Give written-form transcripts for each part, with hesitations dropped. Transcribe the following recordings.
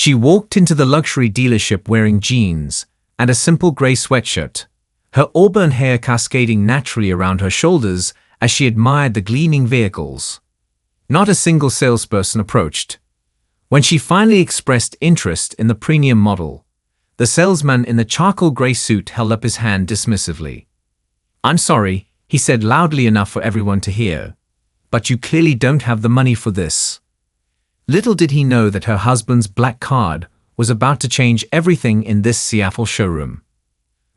She walked into the luxury dealership wearing jeans and a simple gray sweatshirt, her auburn hair cascading naturally around her shoulders as she admired the gleaming vehicles. Not a single salesperson approached. When she finally expressed interest in the premium model, the salesman in the charcoal gray suit held up his hand dismissively. "I'm sorry," he said loudly enough for everyone to hear, "but you clearly don't have the money for this." Little did he know that her husband's black card was about to change everything in this Seattle showroom.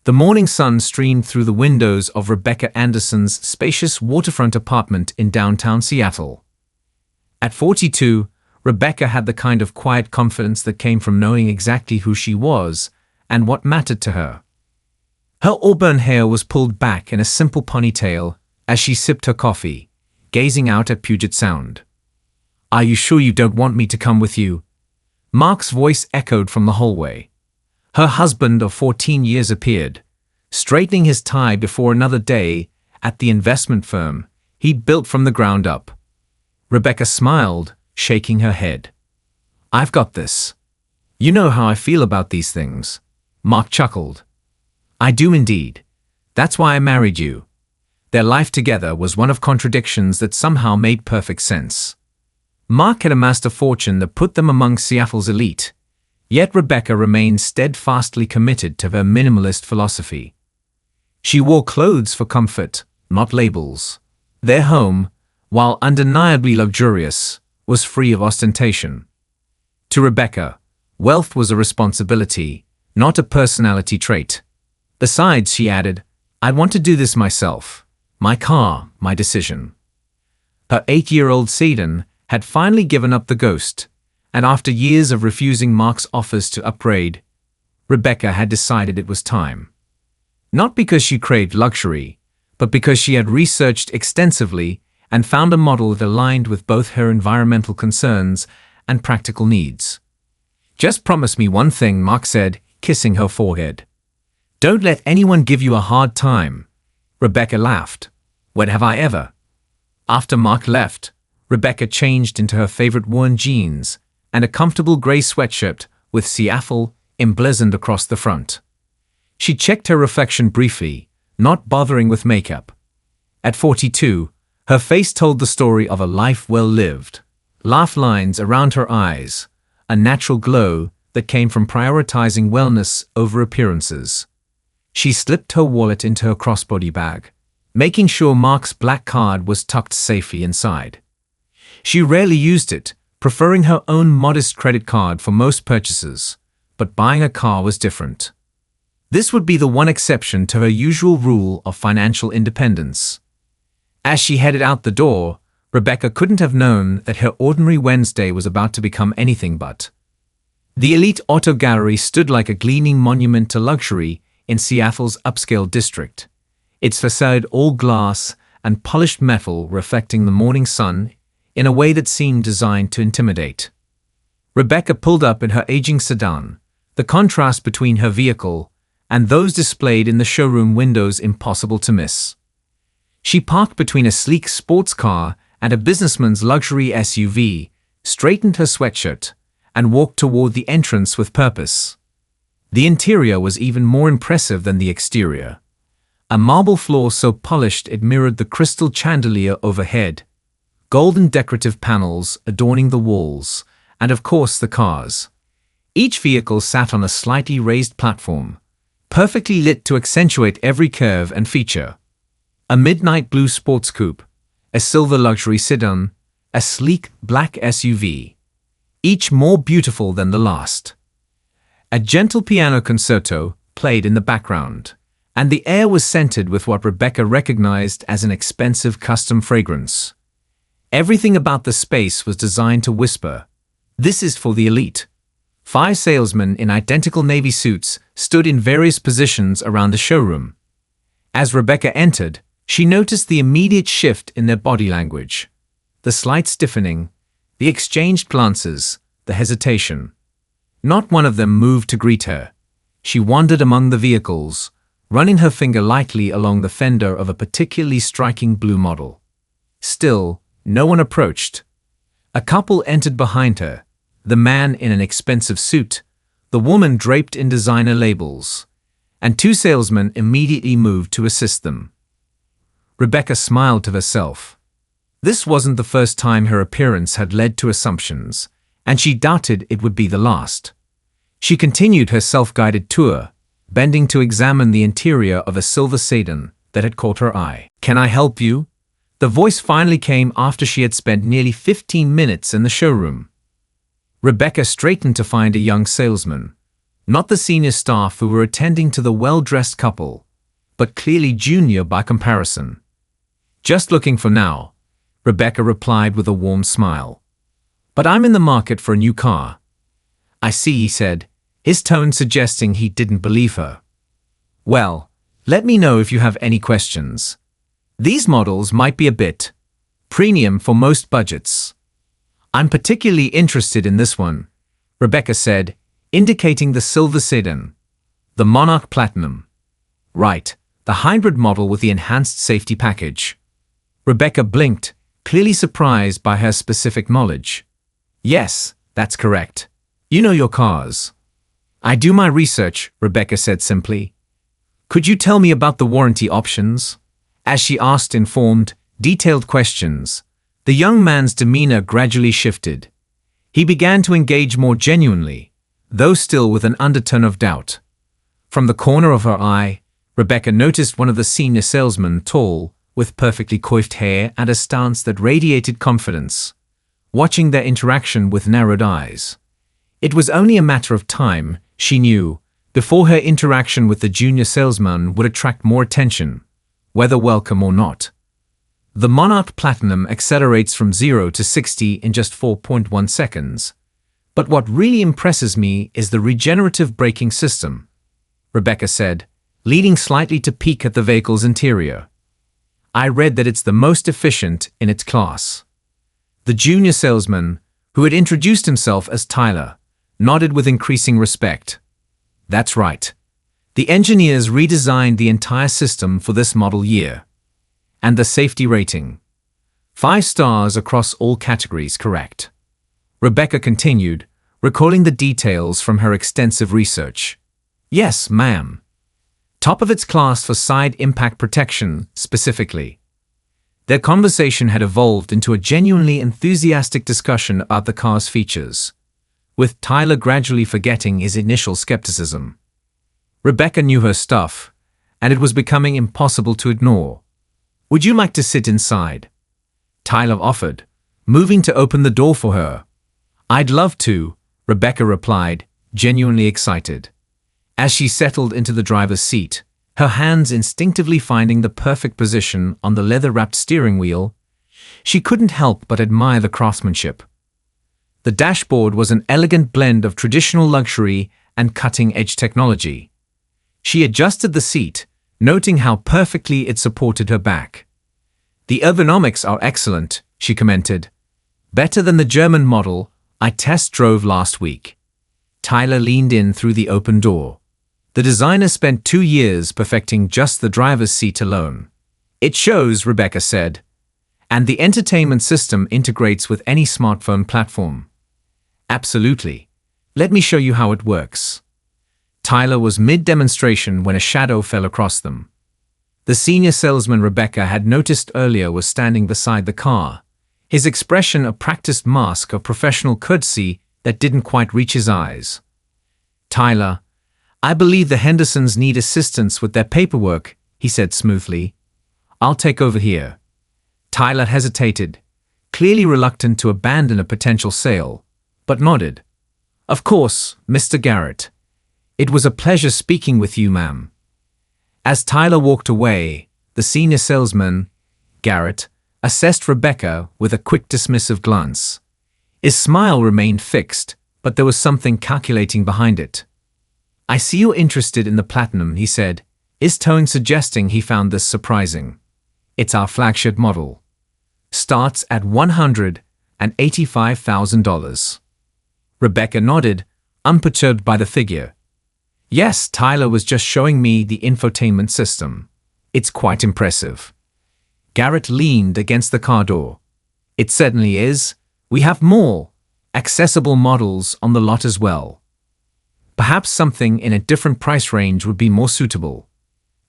The morning sun streamed through the windows of Rebecca Anderson's spacious waterfront apartment in downtown Seattle. At 42, Rebecca had the kind of quiet confidence that came from knowing exactly who she was and what mattered to her. Her auburn hair was pulled back in a simple ponytail as she sipped her coffee, gazing out at Puget Sound. "Are you sure you don't want me to come with you?" Mark's voice echoed from the hallway. Her husband of 14 years appeared, straightening his tie before another day at the investment firm he'd built from the ground up. Rebecca smiled, shaking her head. "I've got this. You know how I feel about these things." Mark chuckled. "I do indeed. That's why I married you." Their life together was one of contradictions that somehow made perfect sense. Mark had amassed a fortune that put them among Seattle's elite, yet Rebecca remained steadfastly committed to her minimalist philosophy. She wore clothes for comfort, not labels. Their home, while undeniably luxurious, was free of ostentation. To Rebecca, wealth was a responsibility, not a personality trait. Besides, she added, "I'd want to do this myself. My car, my decision." Her 8-year-old sedan had finally given up the ghost, and after years of refusing Mark's offers to upgrade, Rebecca had decided it was time. Not because she craved luxury, but because she had researched extensively and found a model that aligned with both her environmental concerns and practical needs. "Just promise me one thing," Mark said, kissing her forehead. "Don't let anyone give you a hard time." Rebecca laughed. "When have I ever?" After Mark left, Rebecca changed into her favorite worn jeans and a comfortable gray sweatshirt with Seattle emblazoned across the front. She checked her reflection briefly, not bothering with makeup. At 42, her face told the story of a life well lived. Laugh lines around her eyes, a natural glow that came from prioritizing wellness over appearances. She slipped her wallet into her crossbody bag, making sure Mark's black card was tucked safely inside. She rarely used it, preferring her own modest credit card for most purchases, but buying a car was different. This would be the one exception to her usual rule of financial independence. As she headed out the door, Rebecca couldn't have known that her ordinary Wednesday was about to become anything but. The elite auto gallery stood like a gleaming monument to luxury in Seattle's upscale district, its facade all glass and polished metal reflecting the morning sun in a way that seemed designed to intimidate. Rebecca pulled up in her aging sedan, the contrast between her vehicle and those displayed in the showroom windows impossible to miss. She parked between a sleek sports car and a businessman's luxury SUV, straightened her sweatshirt, and walked toward the entrance with purpose. The interior was even more impressive than the exterior. A marble floor so polished it mirrored the crystal chandelier overhead, golden decorative panels adorning the walls, and of course the cars. Each vehicle sat on a slightly raised platform, perfectly lit to accentuate every curve and feature. A midnight blue sports coupe, a silver luxury sedan, a sleek black SUV, each more beautiful than the last. A gentle piano concerto played in the background, and the air was scented with what Rebecca recognized as an expensive custom fragrance. Everything about the space was designed to whisper, "This is for the elite." 5 salesmen in identical navy suits stood in various positions around the showroom. As Rebecca entered, she noticed the immediate shift in their body language. The slight stiffening, the exchanged glances, the hesitation. Not one of them moved to greet her. She wandered among the vehicles, running her finger lightly along the fender of a particularly striking blue model. Still, no one approached. A couple entered behind her, the man in an expensive suit, the woman draped in designer labels, and two salesmen immediately moved to assist them. Rebecca smiled to herself. This wasn't the first time her appearance had led to assumptions, and she doubted it would be the last. She continued her self-guided tour, bending to examine the interior of a silver sedan that had caught her eye. "Can I help you?" The voice finally came after she had spent nearly 15 minutes in the showroom. Rebecca straightened to find a young salesman, not the senior staff who were attending to the well-dressed couple, but clearly junior by comparison. "Just looking for now," Rebecca replied with a warm smile. "But I'm in the market for a new car." "I see," he said, his tone suggesting he didn't believe her. "Well, let me know if you have any questions. These models might be a bit premium for most budgets." "I'm particularly interested in this one," Rebecca said, indicating the silver sedan, the Monarch Platinum. "Right, the hybrid model with the enhanced safety package." Rebecca blinked, clearly surprised by her specific knowledge. "Yes, that's correct. You know your cars." "I do my research," Rebecca said simply. "Could you tell me about the warranty options?" As she asked informed, detailed questions, the young man's demeanor gradually shifted. He began to engage more genuinely, though still with an undertone of doubt. From the corner of her eye, Rebecca noticed one of the senior salesmen, tall, with perfectly coiffed hair and a stance that radiated confidence, watching their interaction with narrowed eyes. It was only a matter of time, she knew, before her interaction with the junior salesman would attract more attention, whether welcome or not. The Monarch Platinum accelerates from 0 to 60 in just 4.1 seconds. "But what really impresses me is the regenerative braking system," Rebecca said, leaning slightly to peek at the vehicle's interior. "I read that it's the most efficient in its class." The junior salesman, who had introduced himself as Tyler, nodded with increasing respect. "That's right. The engineers redesigned the entire system for this model year. And the safety rating? 5 stars across all categories, correct?" Rebecca continued, recalling the details from her extensive research. "Yes, ma'am. Top of its class for side impact protection, specifically." Their conversation had evolved into a genuinely enthusiastic discussion about the car's features, with Tyler gradually forgetting his initial skepticism. Rebecca knew her stuff, and it was becoming impossible to ignore. "Would you like to sit inside?" Tyler offered, moving to open the door for her. "I'd love to," Rebecca replied, genuinely excited. As she settled into the driver's seat, her hands instinctively finding the perfect position on the leather-wrapped steering wheel, she couldn't help but admire the craftsmanship. The dashboard was an elegant blend of traditional luxury and cutting-edge technology. She adjusted the seat, noting how perfectly it supported her back. "The ergonomics are excellent," she commented. "Better than the German model I test drove last week." Tyler leaned in through the open door. The designer spent 2 years perfecting just the driver's seat alone. "It shows," Rebecca said. "And the entertainment system integrates with any smartphone platform." "Absolutely. Let me show you how it works." Tyler was mid-demonstration when a shadow fell across them. The senior salesman Rebecca had noticed earlier was standing beside the car, his expression a practiced mask of professional courtesy that didn't quite reach his eyes. "Tyler, I believe the Hendersons need assistance with their paperwork," he said smoothly. "I'll take over here." Tyler hesitated, clearly reluctant to abandon a potential sale, but nodded. "Of course, Mr. Garrett. It was a pleasure speaking with you, ma'am." As Tyler walked away, the senior salesman, Garrett, assessed Rebecca with a quick dismissive glance. His smile remained fixed, but there was something calculating behind it. "I see you're interested in the Platinum," he said, his tone suggesting he found this surprising. "It's our flagship model. Starts at $185,000. Rebecca nodded, unperturbed by the figure. "Yes, Tyler was just showing me the infotainment system. It's quite impressive." Garrett leaned against the car door. "It certainly is. We have more," accessible models on the lot as well. Perhaps something in a different price range would be more suitable.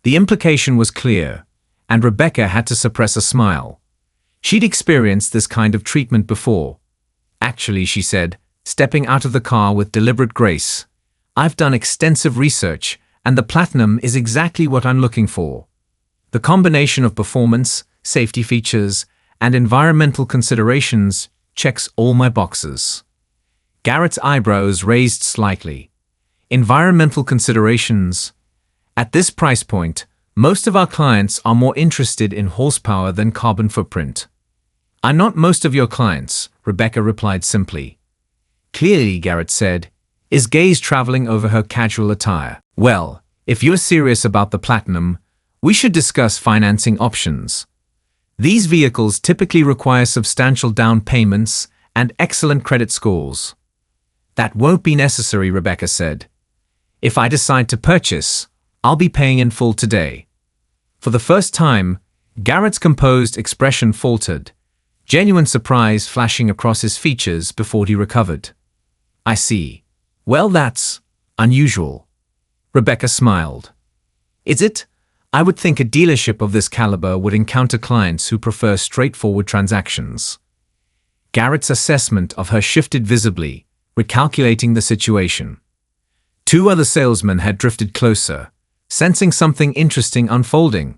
The implication was clear, and Rebecca had to suppress a smile. She'd experienced this kind of treatment before. Actually, she said, stepping out of the car with deliberate grace, I've done extensive research, and the Platinum is exactly what I'm looking for. The combination of performance, safety features, and environmental considerations checks all my boxes. Garrett's eyebrows raised slightly. Environmental considerations. At this price point, most of our clients are more interested in horsepower than carbon footprint. I'm not most of your clients, Rebecca replied simply. Clearly, Garrett said, his gaze traveling over her casual attire. Well, if you're serious about the Platinum, we should discuss financing options. These vehicles typically require substantial down payments and excellent credit scores. That won't be necessary, Rebecca said. If I decide to purchase, I'll be paying in full today. For the first time, Garrett's composed expression faltered, genuine surprise flashing across his features before he recovered. I see. Well, that's unusual. Rebecca smiled. Is it? I would think a dealership of this caliber would encounter clients who prefer straightforward transactions. Garrett's assessment of her shifted visibly, recalculating the situation. Two other salesmen had drifted closer, sensing something interesting unfolding.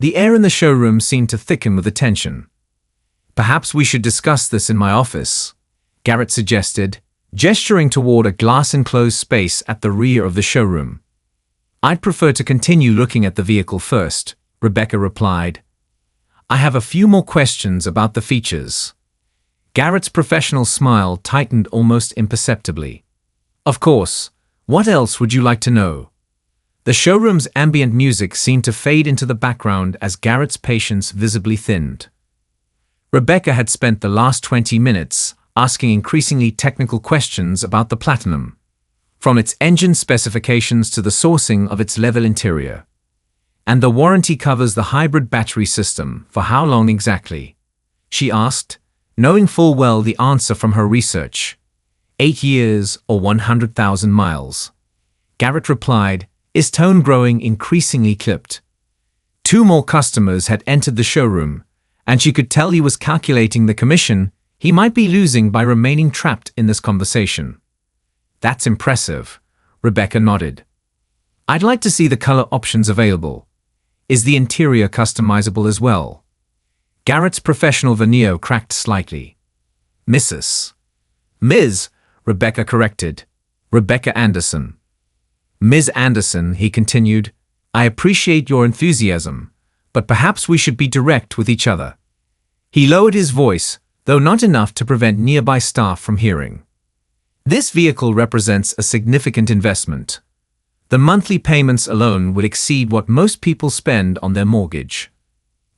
The air in the showroom seemed to thicken with attention. Perhaps we should discuss this in my office, Garrett suggested, gesturing toward a glass-enclosed space at the rear of the showroom. I'd prefer to continue looking at the vehicle first, Rebecca replied. I have a few more questions about the features. Garrett's professional smile tightened almost imperceptibly. Of course, what else would you like to know? The showroom's ambient music seemed to fade into the background as Garrett's patience visibly thinned. Rebecca had spent the last 20 minutes asking increasingly technical questions about the Platinum, from its engine specifications to the sourcing of its leather interior. And the warranty covers the hybrid battery system for how long exactly? She asked, knowing full well the answer from her research. 8 years or 100,000 miles. Garrett replied, his tone growing increasingly clipped. 2 more customers had entered the showroom, and she could tell he was calculating the commission he might be losing by remaining trapped in this conversation. That's impressive, Rebecca nodded. I'd like to see the color options available. Is the interior customizable as well? Garrett's professional veneer cracked slightly. Mrs. Ms., Rebecca corrected. Rebecca Anderson. Ms. Anderson, he continued, I appreciate your enthusiasm, but perhaps we should be direct with each other. He lowered his voice, though not enough to prevent nearby staff from hearing. This vehicle represents a significant investment. The monthly payments alone would exceed what most people spend on their mortgage.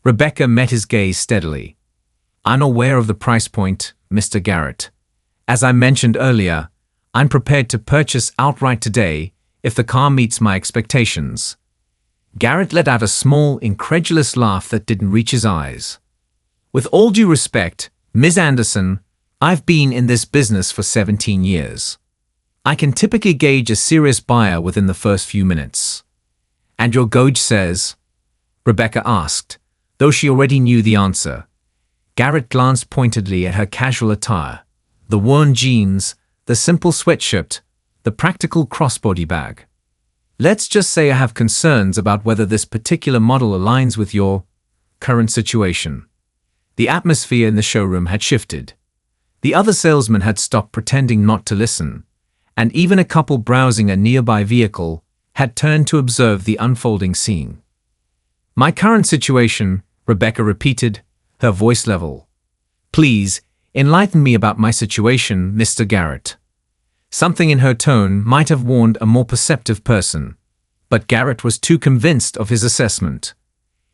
Rebecca met his gaze steadily. Unaware of the price point, Mr. Garrett. As I mentioned earlier, I'm prepared to purchase outright today if the car meets my expectations. Garrett let out a small, incredulous laugh that didn't reach his eyes. With all due respect, Ms. Anderson, I've been in this business for 17 years. I can typically gauge a serious buyer within the first few minutes. And your gauge says? Rebecca asked, though she already knew the answer. Garrett glanced pointedly at her casual attire, the worn jeans, the simple sweatshirt, the practical crossbody bag. Let's just say I have concerns about whether this particular model aligns with your current situation. The atmosphere in the showroom had shifted. The other salesmen had stopped pretending not to listen, and even a couple browsing a nearby vehicle had turned to observe the unfolding scene. My current situation, Rebecca repeated, her voice level. Please, enlighten me about my situation, Mr. Garrett. Something in her tone might have warned a more perceptive person, but Garrett was too convinced of his assessment.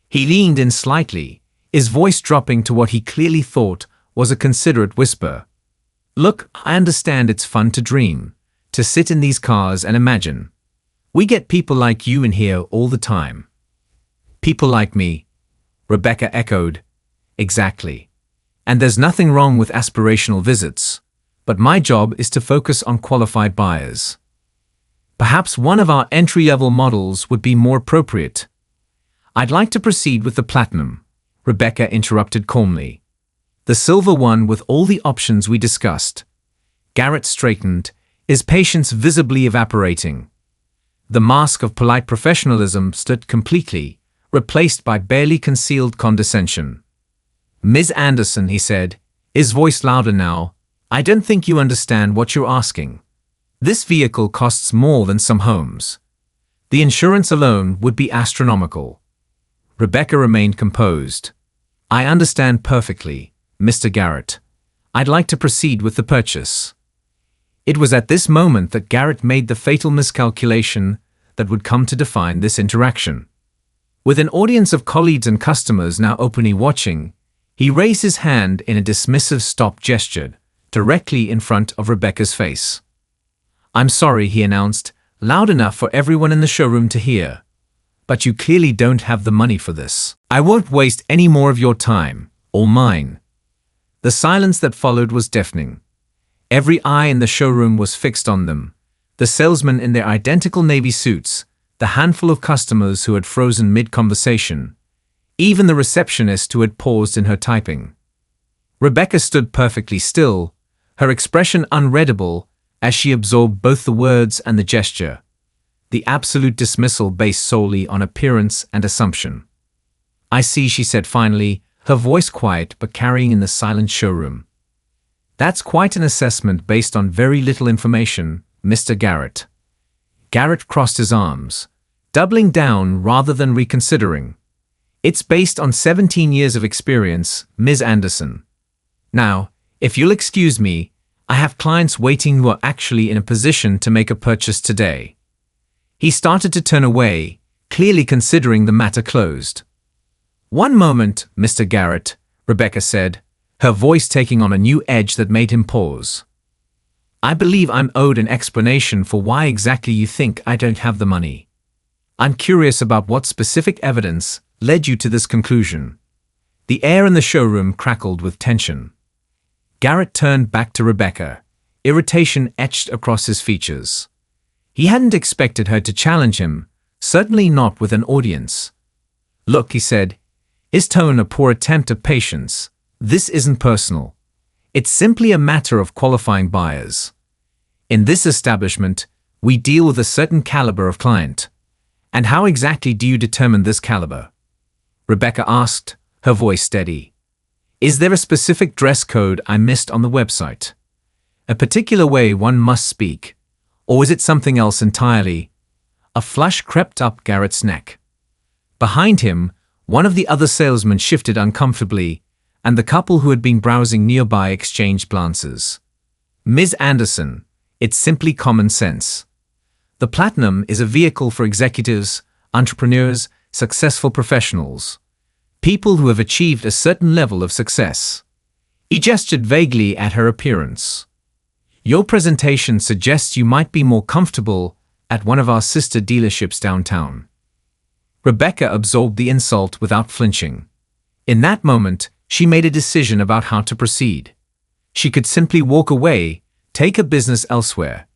He leaned in slightly, his voice dropping to what he clearly thought was a considerate whisper. Look, I understand it's fun to dream, to sit in these cars and imagine. We get people like you in here all the time. People like me, Rebecca echoed. Exactly. And there's nothing wrong with aspirational visits. but my job is to focus on qualified buyers. Perhaps one of our entry-level models would be more appropriate. I'd like to proceed with the platinum, Rebecca interrupted calmly. The silver one with all the options we discussed. Garrett straightened, his patience visibly evaporating. The mask of polite professionalism stood completely, replaced by barely concealed condescension. Ms. Anderson, he said, his voice louder now, I don't think you understand what you're asking. This vehicle costs more than some homes. The insurance alone would be astronomical. Rebecca remained composed. I understand perfectly, Mr. Garrett. I'd like to proceed with the purchase. It was at this moment that Garrett made the fatal miscalculation that would come to define this interaction. With an audience of colleagues and customers now openly watching, he raised his hand in a dismissive stop gesture, directly in front of Rebecca's face. I'm sorry, he announced, loud enough for everyone in the showroom to hear. But you clearly don't have the money for this. I won't waste any more of your time, or mine. The silence that followed was deafening. Every eye in the showroom was fixed on them, the salesmen in their identical navy suits, the handful of customers who had frozen mid-conversation, even the receptionist who had paused in her typing. Rebecca stood perfectly still, her expression unreadable as she absorbed both the words and the gesture, the absolute dismissal based solely on appearance and assumption. I see, she said finally, her voice quiet but carrying in the silent showroom. That's quite an assessment based on very little information, Mr. Garrett. Garrett crossed his arms, doubling down rather than reconsidering. It's based on 17 years of experience, Ms. Anderson. Now, if you'll excuse me, I have clients waiting who are actually in a position to make a purchase today. He started to turn away, clearly considering the matter closed. One moment, Mr. Garrett, Rebecca said, her voice taking on a new edge that made him pause. I believe I'm owed an explanation for why exactly you think I don't have the money. I'm curious about what specific evidence led you to this conclusion. The air in the showroom crackled with tension. Garrett turned back to Rebecca, irritation etched across his features. He hadn't expected her to challenge him, certainly not with an audience. Look, he said, his tone a poor attempt at patience, this isn't personal. It's simply a matter of qualifying buyers. In this establishment, we deal with a certain caliber of client. And how exactly do you determine this caliber? Rebecca asked, her voice steady. Is there a specific dress code I missed on the website? A particular way one must speak? Or is it something else entirely? A flush crept up Garrett's neck. Behind him, one of the other salesmen shifted uncomfortably, and the couple who had been browsing nearby exchanged glances. Ms. Anderson, it's simply common sense. The Platinum is a vehicle for executives, entrepreneurs, successful professionals. People who have achieved a certain level of success. He gestured vaguely at her appearance. Your presentation suggests you might be more comfortable at one of our sister dealerships downtown. Rebecca absorbed the insult without flinching. In that moment, she made a decision about how to proceed. She could simply walk away, take her business elsewhere.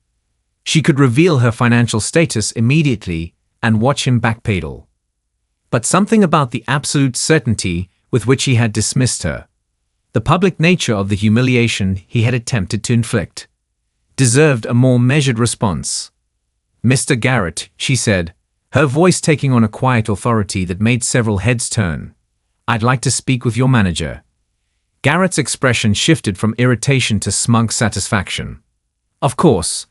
She could reveal her financial status immediately and watch him backpedal. But something about the absolute certainty with which he had dismissed her, the public nature of the humiliation he had attempted to inflict, deserved a more measured response. Mr. Garrett, she said, her voice taking on a quiet authority that made several heads turn. I'd like to speak with your manager. Garrett's expression shifted from irritation to smug satisfaction. Of course,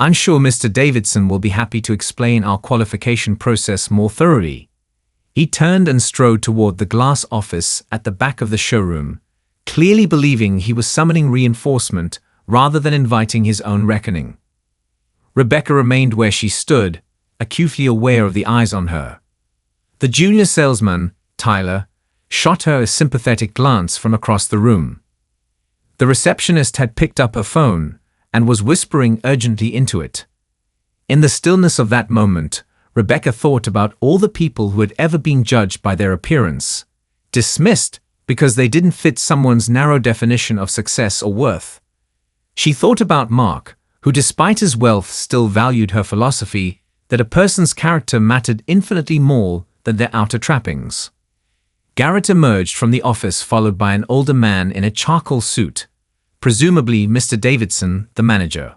I'm sure Mr. Davidson will be happy to explain our qualification process more thoroughly. He turned and strode toward the glass office at the back of the showroom, clearly believing he was summoning reinforcement rather than inviting his own reckoning. Rebecca remained where she stood, acutely aware of the eyes on her. The junior salesman, Tyler, shot her a sympathetic glance from across the room. The receptionist had picked up her phone and was whispering urgently into it. In the stillness of that moment, Rebecca thought about all the people who had ever been judged by their appearance, dismissed because they didn't fit someone's narrow definition of success or worth. She thought about Mark, who despite his wealth still valued her philosophy that a person's character mattered infinitely more than their outer trappings. Garrett emerged from the office followed by an older man in a charcoal suit, presumably Mr. Davidson, the manager.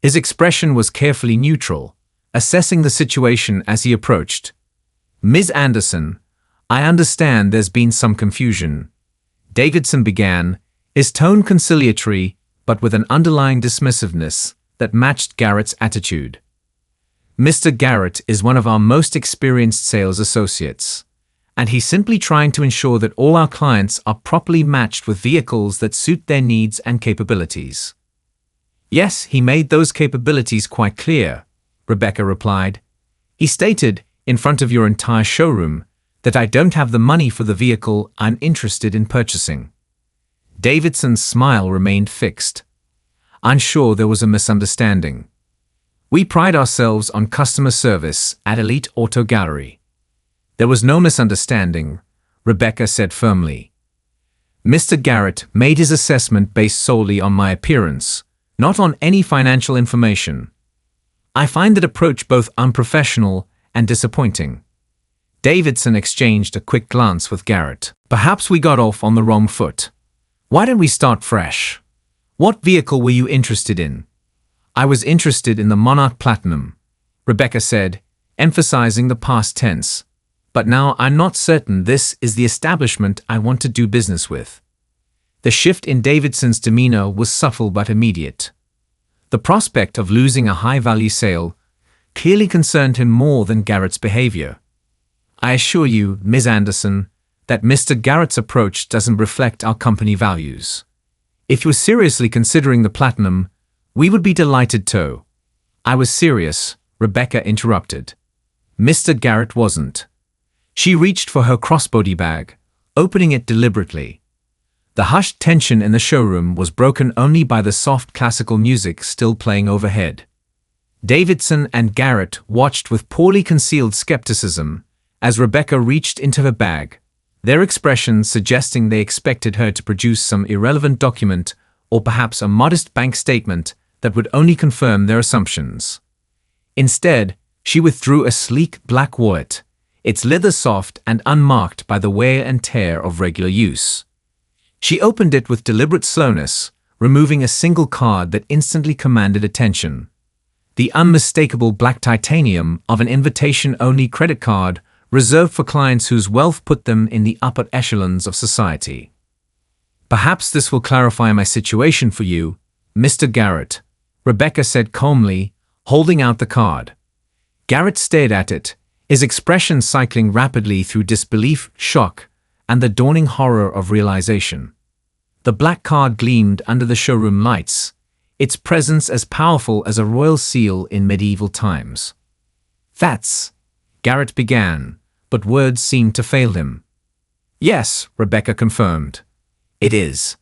His expression was carefully neutral, assessing the situation as he approached. "Ms. Anderson, I understand there's been some confusion," Davidson began, his tone conciliatory but with an underlying dismissiveness that matched Garrett's attitude. "Mr. Garrett is one of our most experienced sales associates, and he's simply trying to ensure that all our clients are properly matched with vehicles that suit their needs and capabilities." "Yes, he made those capabilities quite clear," Rebecca replied. "He stated, in front of your entire showroom, that I don't have the money for the vehicle I'm interested in purchasing." Davidson's smile remained fixed. "I'm sure there was a misunderstanding. We pride ourselves on customer service at Elite Auto Gallery." "There was no misunderstanding," Rebecca said firmly. "Mr. Garrett made his assessment based solely on my appearance, not on any financial information. I find that approach both unprofessional and disappointing." Davidson exchanged a quick glance with Garrett. "Perhaps we got off on the wrong foot. Why don't we start fresh? What vehicle were you interested in?" "I was interested in the Monarch Platinum," Rebecca said, emphasizing the past tense. "But now I'm not certain this is the establishment I want to do business with." The shift in Davidson's demeanor was subtle but immediate. The prospect of losing a high-value sale clearly concerned him more than Garrett's behavior. "I assure you, Ms. Anderson, that Mr. Garrett's approach doesn't reflect our company values. If you're seriously considering the Platinum, we would be delighted to." "I was serious," Rebecca interrupted. Mr. Garrett wasn't. She reached for her crossbody bag, opening it deliberately. The hushed tension in the showroom was broken only by the soft classical music still playing overhead. Davidson and Garrett watched with poorly concealed skepticism as Rebecca reached into her bag, their expressions suggesting they expected her to produce some irrelevant document or perhaps a modest bank statement that would only confirm their assumptions. Instead, she withdrew a sleek black wallet, its leather soft and unmarked by the wear and tear of regular use. She opened it with deliberate slowness, removing a single card that instantly commanded attention. The unmistakable black titanium of an invitation-only credit card reserved for clients whose wealth put them in the upper echelons of society. "Perhaps this will clarify my situation for you, Mr. Garrett," Rebecca said calmly, holding out the card. Garrett stared at it, his expression cycling rapidly through disbelief, shock, and the dawning horror of realization. The black card gleamed under the showroom lights, its presence as powerful as a royal seal in medieval times. "That's..." Garrett began, but words seemed to fail him. "Yes," Rebecca confirmed. "It is."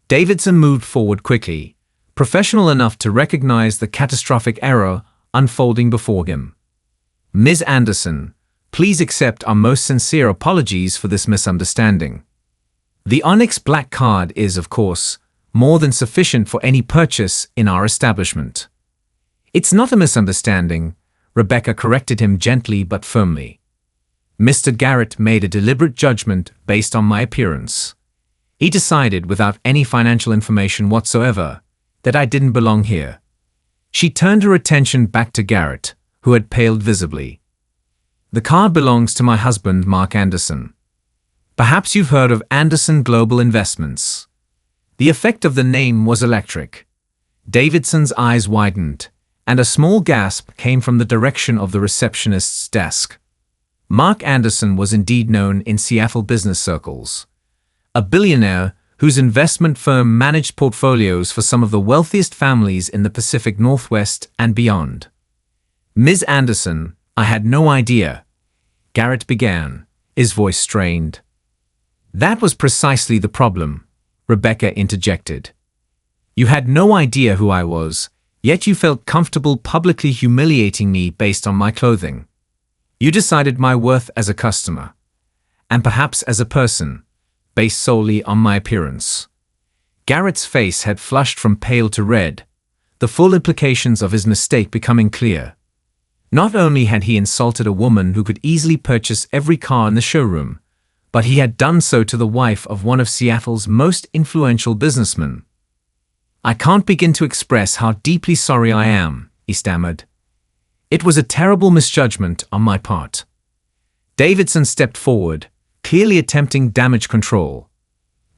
Davidson moved forward quickly, professional enough to recognize the catastrophic error unfolding before him. "Ms. Anderson, please accept our most sincere apologies for this misunderstanding. The Onyx Black Card is, of course, more than sufficient for any purchase in our establishment." "It's not a misunderstanding," Rebecca corrected him gently but firmly. "Mr. Garrett made a deliberate judgment based on my appearance. He decided, without any financial information whatsoever, that I didn't belong here." She turned her attention back to Garrett, who had paled visibly. "The card belongs to my husband, Mark Anderson. Perhaps you've heard of Anderson Global Investments." The effect of the name was electric. Davidson's eyes widened, and a small gasp came from the direction of the receptionist's desk. Mark Anderson was indeed known in Seattle business circles. A billionaire whose investment firm managed portfolios for some of the wealthiest families in the Pacific Northwest and beyond. "Ms. Anderson, I had no idea," Garrett began, his voice strained. "That was precisely the problem," Rebecca interjected. "You had no idea who I was, yet you felt comfortable publicly humiliating me based on my clothing. You decided my worth as a customer, and perhaps as a person, based solely on my appearance." Garrett's face had flushed from pale to red, the full implications of his mistake becoming clear. Not only had he insulted a woman who could easily purchase every car in the showroom, but he had done so to the wife of one of Seattle's most influential businessmen. "I can't begin to express how deeply sorry I am," he stammered. "It was a terrible misjudgment on my part." Davidson stepped forward, clearly attempting damage control.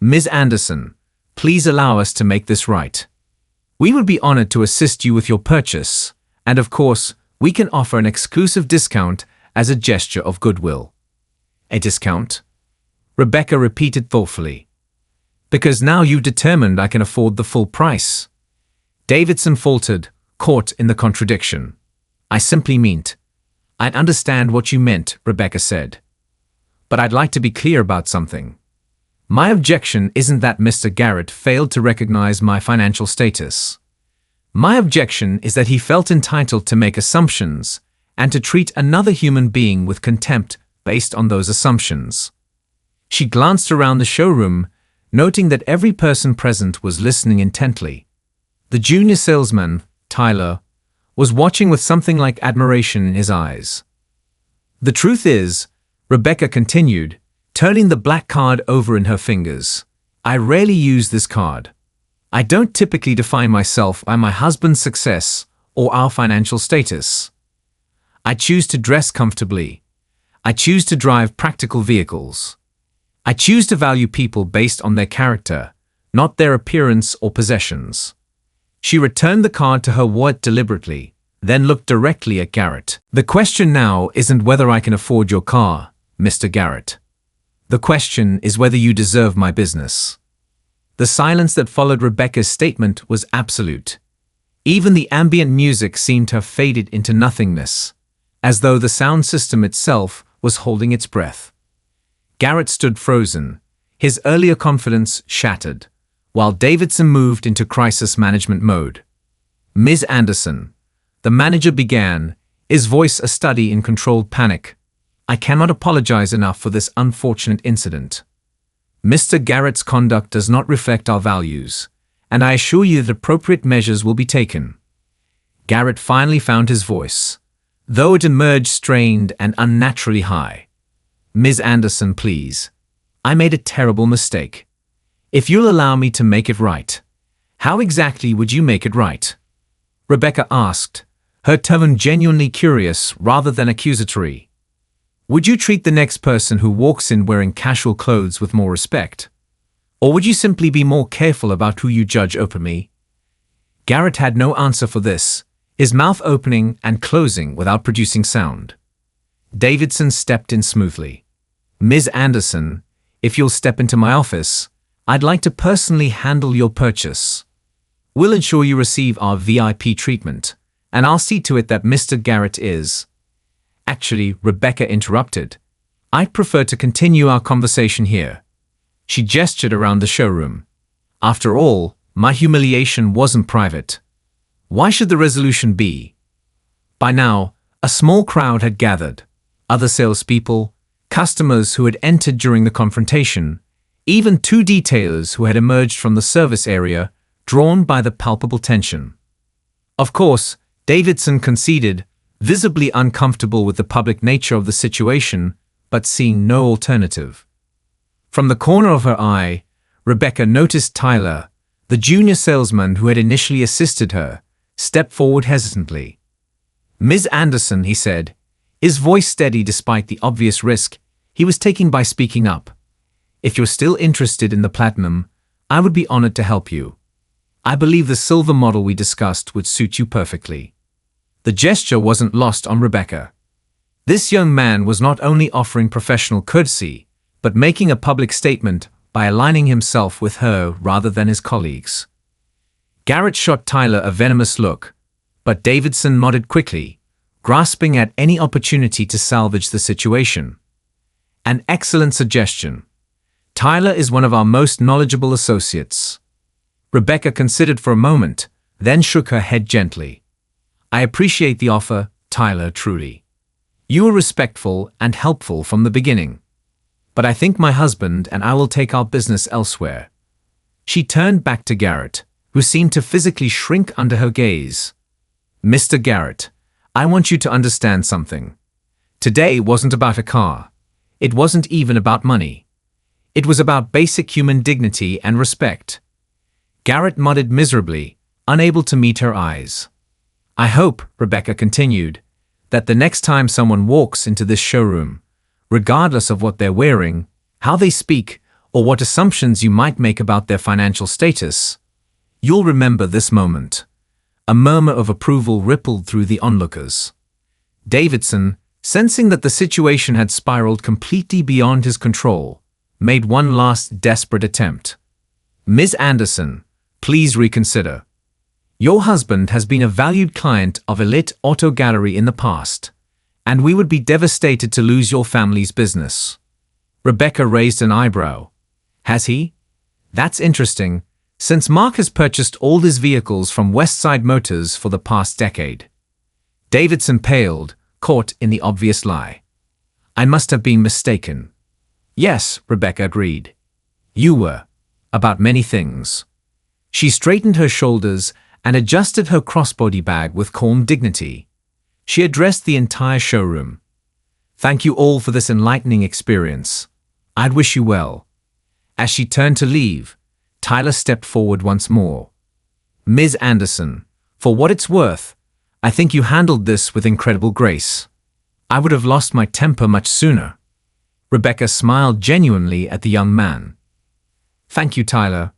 "Ms. Anderson, please allow us to make this right. We would be honored to assist you with your purchase, and of course, we can offer an exclusive discount as a gesture of goodwill." "A discount?" Rebecca repeated thoughtfully. "Because now you've determined I can afford the full price." Davidson faltered, caught in the contradiction. "I simply meant—" "I understand what you meant," Rebecca said. "But I'd like to be clear about something. My objection isn't that Mr. Garrett failed to recognize my financial status. My objection is that he felt entitled to make assumptions and to treat another human being with contempt based on those assumptions." She glanced around the showroom, noting that every person present was listening intently. The junior salesman, Tyler, was watching with something like admiration in his eyes. "The truth is," Rebecca continued, turning the black card over in her fingers, "I rarely use this card. I don't typically define myself by my husband's success or our financial status. I choose to dress comfortably. I choose to drive practical vehicles. I choose to value people based on their character, not their appearance or possessions." She returned the card to her wallet deliberately, then looked directly at Garrett. "The question now isn't whether I can afford your car, Mr. Garrett. The question is whether you deserve my business." The silence that followed Rebecca's statement was absolute. Even the ambient music seemed to have faded into nothingness, as though the sound system itself was holding its breath. Garrett stood frozen, his earlier confidence shattered, while Davidson moved into crisis management mode. "Ms. Anderson," the manager began, his voice a study in controlled panic, "I cannot apologize enough for this unfortunate incident. Mr. Garrett's conduct does not reflect our values, and I assure you that appropriate measures will be taken." Garrett finally found his voice, though it emerged strained and unnaturally high. "Ms. Anderson, please. I made a terrible mistake. If you'll allow me to make it right." "How exactly would you make it right?" Rebecca asked, her tone genuinely curious rather than accusatory. "Would you treat the next person who walks in wearing casual clothes with more respect? Or would you simply be more careful about who you judge openly?" Garrett had no answer for this, his mouth opening and closing without producing sound. Davidson stepped in smoothly. "Ms. Anderson, if you'll step into my office, I'd like to personally handle your purchase. We'll ensure you receive our VIP treatment, and I'll see to it that Mr. Garrett is—" "Actually," Rebecca interrupted, "I'd prefer to continue our conversation here." She gestured around the showroom. "After all, my humiliation wasn't private. Why should the resolution be?" By now, a small crowd had gathered. Other salespeople, customers who had entered during the confrontation, even two detailers who had emerged from the service area, drawn by the palpable tension. Of course, Davidson conceded, visibly uncomfortable with the public nature of the situation, but seeing no alternative. From the corner of her eye, Rebecca noticed Tyler, the junior salesman who had initially assisted her, step forward hesitantly. "Ms. Anderson," he said, his voice steady despite the obvious risk he was taking by speaking up. "If you're still interested in the platinum, I would be honored to help you. I believe the silver model we discussed would suit you perfectly." The gesture wasn't lost on Rebecca. This young man was not only offering professional courtesy, but making a public statement by aligning himself with her rather than his colleagues. Garrett shot Tyler a venomous look, but Davidson nodded quickly, grasping at any opportunity to salvage the situation. "An excellent suggestion. Tyler is one of our most knowledgeable associates." Rebecca considered for a moment, then shook her head gently. "I appreciate the offer, Tyler, truly. You were respectful and helpful from the beginning. But I think my husband and I will take our business elsewhere." She turned back to Garrett, who seemed to physically shrink under her gaze. "Mr. Garrett, I want you to understand something. Today wasn't about a car. It wasn't even about money. It was about basic human dignity and respect." Garrett nodded miserably, unable to meet her eyes. "I hope," Rebecca continued, "that the next time someone walks into this showroom, regardless of what they're wearing, how they speak, or what assumptions you might make about their financial status, you'll remember this moment." A murmur of approval rippled through the onlookers. Davidson, sensing that the situation had spiraled completely beyond his control, made one last desperate attempt. "Ms. Anderson, please reconsider. Your husband has been a valued client of Elite Auto Gallery in the past, and we would be devastated to lose your family's business." Rebecca raised an eyebrow. "Has he? That's interesting, since Mark has purchased all his vehicles from Westside Motors for the past decade." Davidson paled, caught in the obvious lie. "I must have been mistaken." "Yes," Rebecca agreed. "You were. About many things." She straightened her shoulders and adjusted her crossbody bag with calm dignity. She addressed the entire showroom. "Thank you all for this enlightening experience. I'd wish you well." As she turned to leave, Tyler stepped forward once more. "Ms. Anderson, for what it's worth, I think you handled this with incredible grace. I would have lost my temper much sooner." Rebecca smiled genuinely at the young man. "Thank you, Tyler.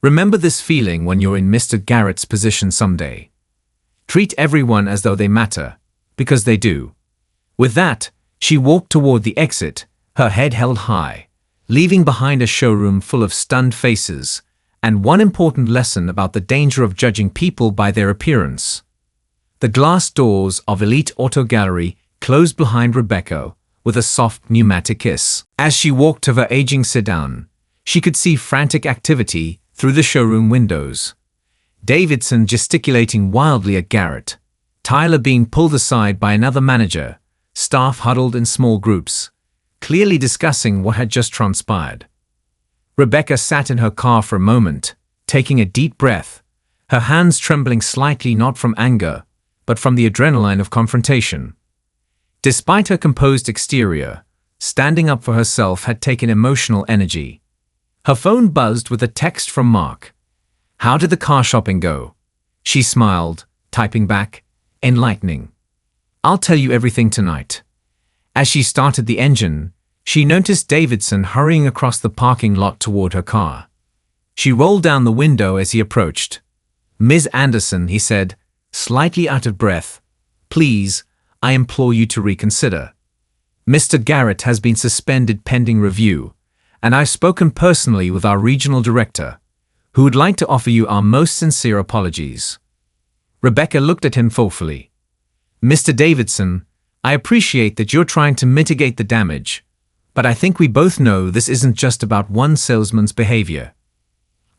Remember this feeling when you're in Mr. Garrett's position someday. Treat everyone as though they matter, because they do." With that, she walked toward the exit, her head held high, leaving behind a showroom full of stunned faces, and one important lesson about the danger of judging people by their appearance. The glass doors of Elite Auto Gallery closed behind Rebecca with a soft pneumatic hiss. As she walked to her aging sedan, she could see frantic activity through the showroom windows. Davidson gesticulating wildly at Garrett, Tyler being pulled aside by another manager, staff huddled in small groups, clearly discussing what had just transpired. Rebecca sat in her car for a moment, taking a deep breath, her hands trembling slightly not from anger, but from the adrenaline of confrontation. Despite her composed exterior, standing up for herself had taken emotional energy. Her phone buzzed with a text from Mark. "How did the car shopping go?" She smiled, typing back, "Enlightening. I'll tell you everything tonight." As she started the engine, she noticed Davidson hurrying across the parking lot toward her car. She rolled down the window as he approached. "Ms. Anderson," he said, slightly out of breath, "please, I implore you to reconsider. Mr. Garrett has been suspended pending review, and I've spoken personally with our regional director, who would like to offer you our most sincere apologies." Rebecca looked at him thoughtfully. "Mr. Davidson, I appreciate that you're trying to mitigate the damage, but I think we both know this isn't just about one salesman's behavior.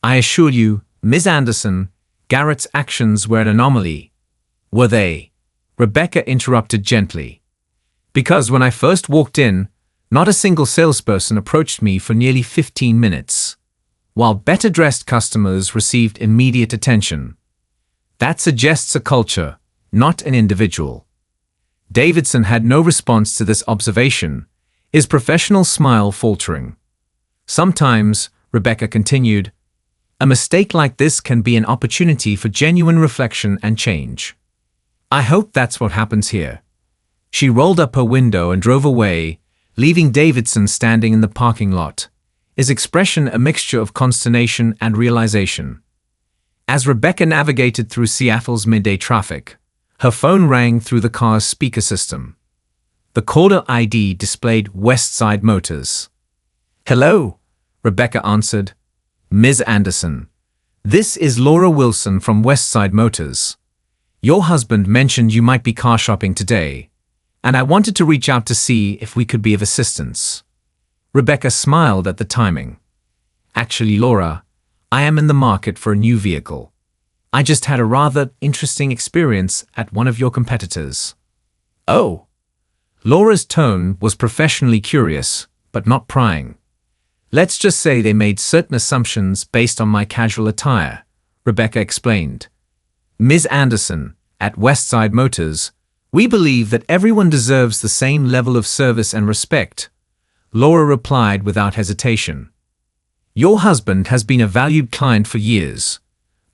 I assure you, Ms. Anderson, Garrett's actions were an anomaly." "Were they?" Rebecca interrupted gently. "Because when I first walked in, not a single salesperson approached me for nearly 15 minutes, while better-dressed customers received immediate attention. That suggests a culture, not an individual." Davidson had no response to this observation, his professional smile faltering. "Sometimes," Rebecca continued, "a mistake like this can be an opportunity for genuine reflection and change. I hope that's what happens here." She rolled up her window and drove away, leaving Davidson standing in the parking lot, his expression a mixture of consternation and realization. As Rebecca navigated through Seattle's midday traffic, her phone rang through the car's speaker system. The caller ID displayed Westside Motors. "Hello," Rebecca answered. "Ms. Anderson, this is Laura Wilson from Westside Motors. Your husband mentioned you might be car shopping today, and I wanted to reach out to see if we could be of assistance." Rebecca smiled at the timing. "Actually, Laura, I am in the market for a new vehicle. I just had a rather interesting experience at one of your competitors." "Oh." Laura's tone was professionally curious, but not prying. Let's just say they made certain assumptions based on my casual attire, Rebecca explained. Ms. Anderson, at Westside Motors, we believe that everyone deserves the same level of service and respect, Laura replied without hesitation. Your husband has been a valued client for years,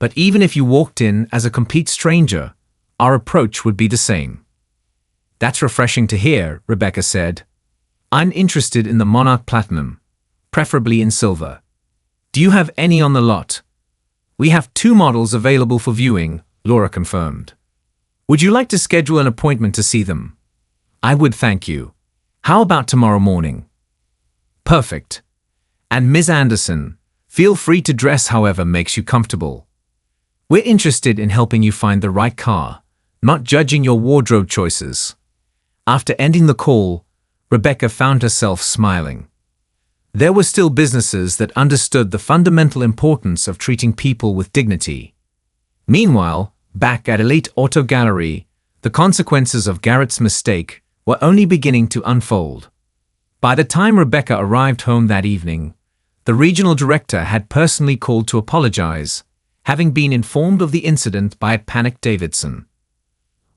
but even if you walked in as a complete stranger, our approach would be the same. That's refreshing to hear, Rebecca said. I'm interested in the Monarch Platinum, preferably in silver. Do you have any on the lot? We have 2 models available for viewing, Laura confirmed. Would you like to schedule an appointment to see them? I would, thank you. How about tomorrow morning? Perfect. And Ms. Anderson, feel free to dress however makes you comfortable. We're interested in helping you find the right car, not judging your wardrobe choices. After ending the call, Rebecca found herself smiling. There were still businesses that understood the fundamental importance of treating people with dignity. Meanwhile, back at Elite Auto Gallery, the consequences of Garrett's mistake were only beginning to unfold. By the time Rebecca arrived home that evening, the regional director had personally called to apologize, having been informed of the incident by a panicked Davidson.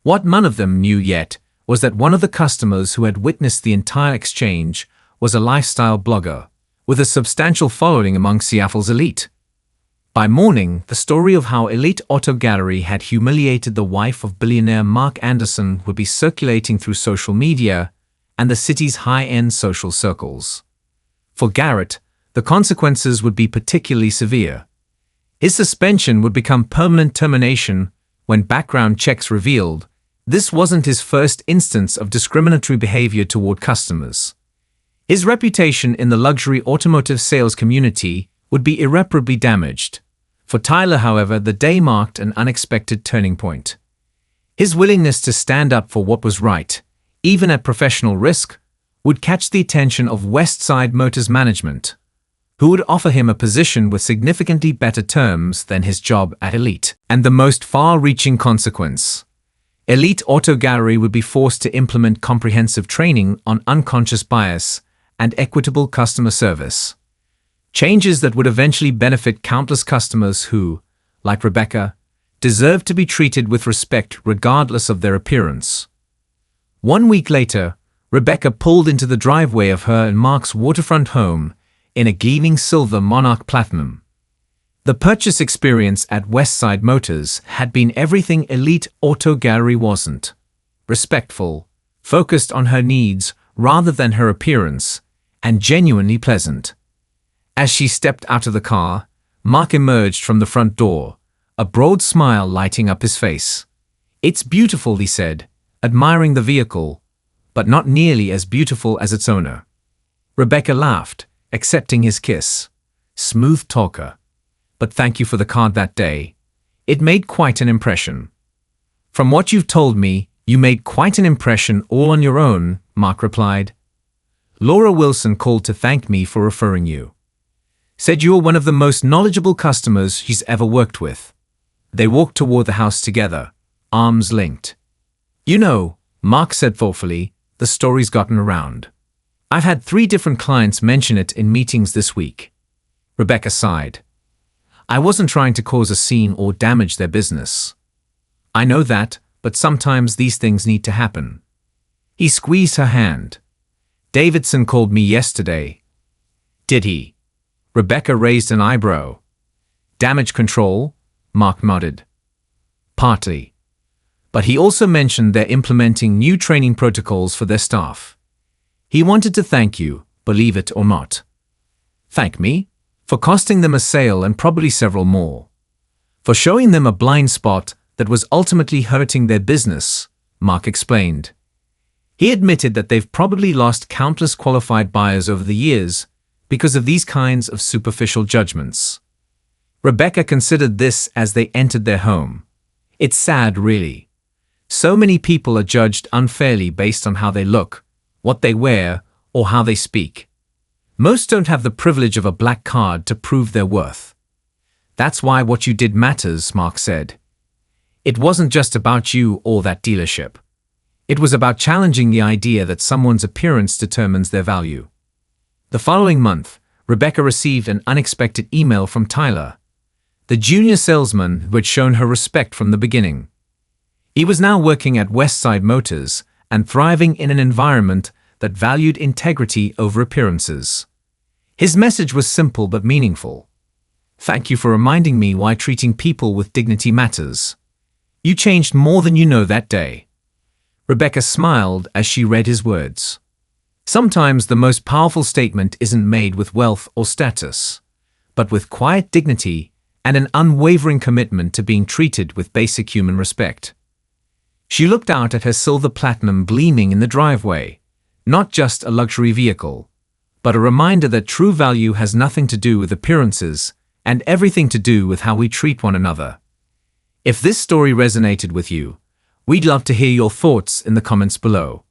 What none of them knew yet was that one of the customers who had witnessed the entire exchange was a lifestyle blogger, with a substantial following among Seattle's elite. By morning, the story of how Elite Auto Gallery had humiliated the wife of billionaire Mark Anderson would be circulating through social media and the city's high-end social circles. For Garrett, the consequences would be particularly severe. His suspension would become permanent termination when background checks revealed this wasn't his first instance of discriminatory behavior toward customers. His reputation in the luxury automotive sales community would be irreparably damaged. For Tyler, however, the day marked an unexpected turning point. His willingness to stand up for what was right, even at professional risk, would catch the attention of Westside Motors management, who would offer him a position with significantly better terms than his job at Elite. And the most far-reaching consequence: Elite Auto Gallery would be forced to implement comprehensive training on unconscious bias and equitable customer service. Changes that would eventually benefit countless customers who, like Rebecca, deserved to be treated with respect regardless of their appearance. 1 week later, Rebecca pulled into the driveway of her and Mark's waterfront home in a gleaming silver Monarch Platinum. The purchase experience at Westside Motors had been everything Elite Auto Gallery wasn't. Respectful, focused on her needs rather than her appearance, and genuinely pleasant. As she stepped out of the car, Mark emerged from the front door, a broad smile lighting up his face. It's beautiful, he said, admiring the vehicle, but not nearly as beautiful as its owner. Rebecca laughed, accepting his kiss. Smooth talker. But thank you for the card that day. It made quite an impression. From what you've told me, you made quite an impression all on your own, Mark replied. Laura Wilson called to thank me for referring you. Said you were one of the most knowledgeable customers she's ever worked with. They walked toward the house together, arms linked. You know, Mark said thoughtfully, the story's gotten around. I've had 3 different clients mention it in meetings this week. Rebecca sighed. I wasn't trying to cause a scene or damage their business. I know that, but sometimes these things need to happen. He squeezed her hand. Davidson called me yesterday. Did he? Rebecca raised an eyebrow. Damage control? Mark nodded. Partly. But he also mentioned they're implementing new training protocols for their staff. He wanted to thank you, believe it or not. Thank me? For costing them a sale and probably several more. For showing them a blind spot that was ultimately hurting their business, Mark explained. He admitted that they've probably lost countless qualified buyers over the years because of these kinds of superficial judgments. Rebecca considered this as they entered their home. It's sad, really. So many people are judged unfairly based on how they look, what they wear, or how they speak. Most don't have the privilege of a black card to prove their worth. That's why what you did matters, Mark said. It wasn't just about you or that dealership. It was about challenging the idea that someone's appearance determines their value. The following month, Rebecca received an unexpected email from Tyler, the junior salesman who had shown her respect from the beginning. He was now working at Westside Motors and thriving in an environment that valued integrity over appearances. His message was simple but meaningful. "Thank you for reminding me why treating people with dignity matters. You changed more than you know that day." Rebecca smiled as she read his words. Sometimes the most powerful statement isn't made with wealth or status, but with quiet dignity and an unwavering commitment to being treated with basic human respect. She looked out at her silver Platinum gleaming in the driveway, not just a luxury vehicle, but a reminder that true value has nothing to do with appearances and everything to do with how we treat one another. If this story resonated with you, we'd love to hear your thoughts in the comments below.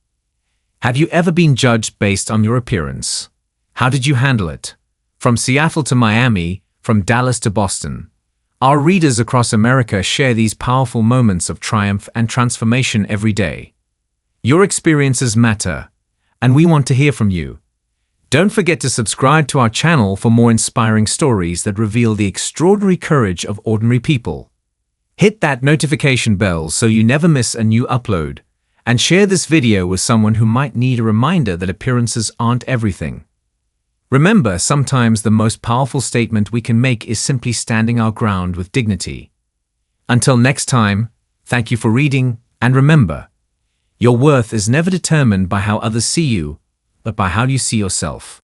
Have you ever been judged based on your appearance? How did you handle it? From Seattle to Miami, from Dallas to Boston, our readers across America share these powerful moments of triumph and transformation every day. Your experiences matter, and we want to hear from you. Don't forget to subscribe to our channel for more inspiring stories that reveal the extraordinary courage of ordinary people. Hit that notification bell so you never miss a new upload, and share this video with someone who might need a reminder that appearances aren't everything. Remember, sometimes the most powerful statement we can make is simply standing our ground with dignity. Until next time, thank you for reading, and remember, your worth is never determined by how others see you, but by how you see yourself.